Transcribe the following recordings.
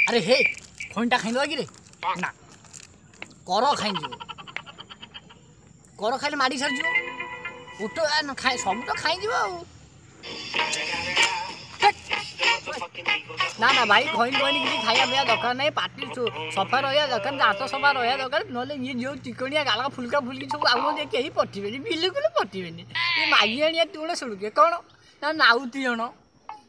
अरे हे फोनटा खाइदवा कि रे ना कर खाई कर खाइले माड़ी सारी उठ खाए सब तो खाई ना ना भाई खैन खैन किसी खाया पिया दरकार नहीं पार्टी सफा रहा दरकार दाँत सफा रहा दरकार ना ये जो चिकनिया गाला फुलका फुलकी सब आउ कहीं पठे बिल्कुल पठे ये मागी आनिया तुण शुणुके कौन ना नाउती जन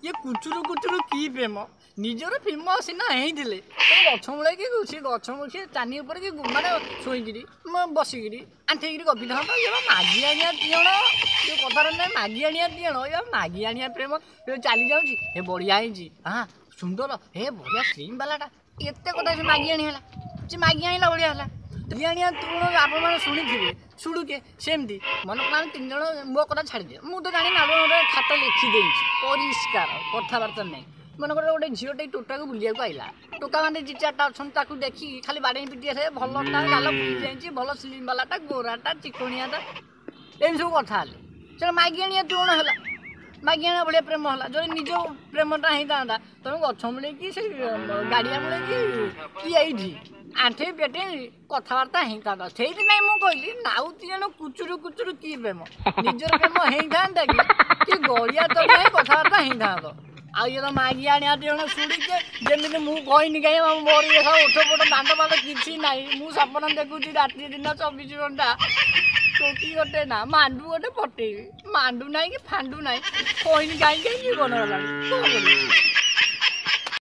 ये कुचुरु कुचुरु की प्रेम निजर प्रेम सीना होते गछ मूल कि सी गछ मूल सी चानी उपर कि माने शोकरी बसिकी आंठेक गपी था ये मागी आनिया तीण जो कथार ना मागी आनिया तीण ये मागी आनिया प्रेम चली जाऊँगी बढ़िया हाँ सुंदर हे बढ़िया स्लिम बालाटा एत कथा से मागी आनी है मागी आनला बढ़िया है मागी आनिया तुण आप शुणी शुणुके सेमती मन को तीन जन मो कथा छाड़ दिए मुझे जानी ना खाता लिखिदे परिष्कार कथबार्ता नहीं मनकर गोटे झीटे टोटा को बुलिया आइला टोका मैंने दि चार्टा अच्छा देखी खाली बाड़े पिटी आसे भलटा गाल फुली जाइए भल स्लिम बालाटा गोराटा चिकनियाटा एम सब कथा से मागी आनिया तुण है मागी आना भाया प्रेम है जो निज प्रेमटा होता तुम गछ मूले कि गाड़िया मूले कि ये आंठे पेटे कथबार्ता होता से मुझे कहली नाउती जन कुचुरु कुचुरु कि प्रेम निजर प्रेम होता कि गड़िया तो कथबार्ता होता आ ये तो मागी आनिया जन शुणिके जमी मुझे कहनी कहीं मोर ये उठ पट दांड पाट कि ना मुझे सपन देखुची राति दिन 24 घंटा टोकी गोटे ना मांडू गोटे पटेबी मांडू ना कि फांडू ना कहनी कहीं जीवन गला कौन कर।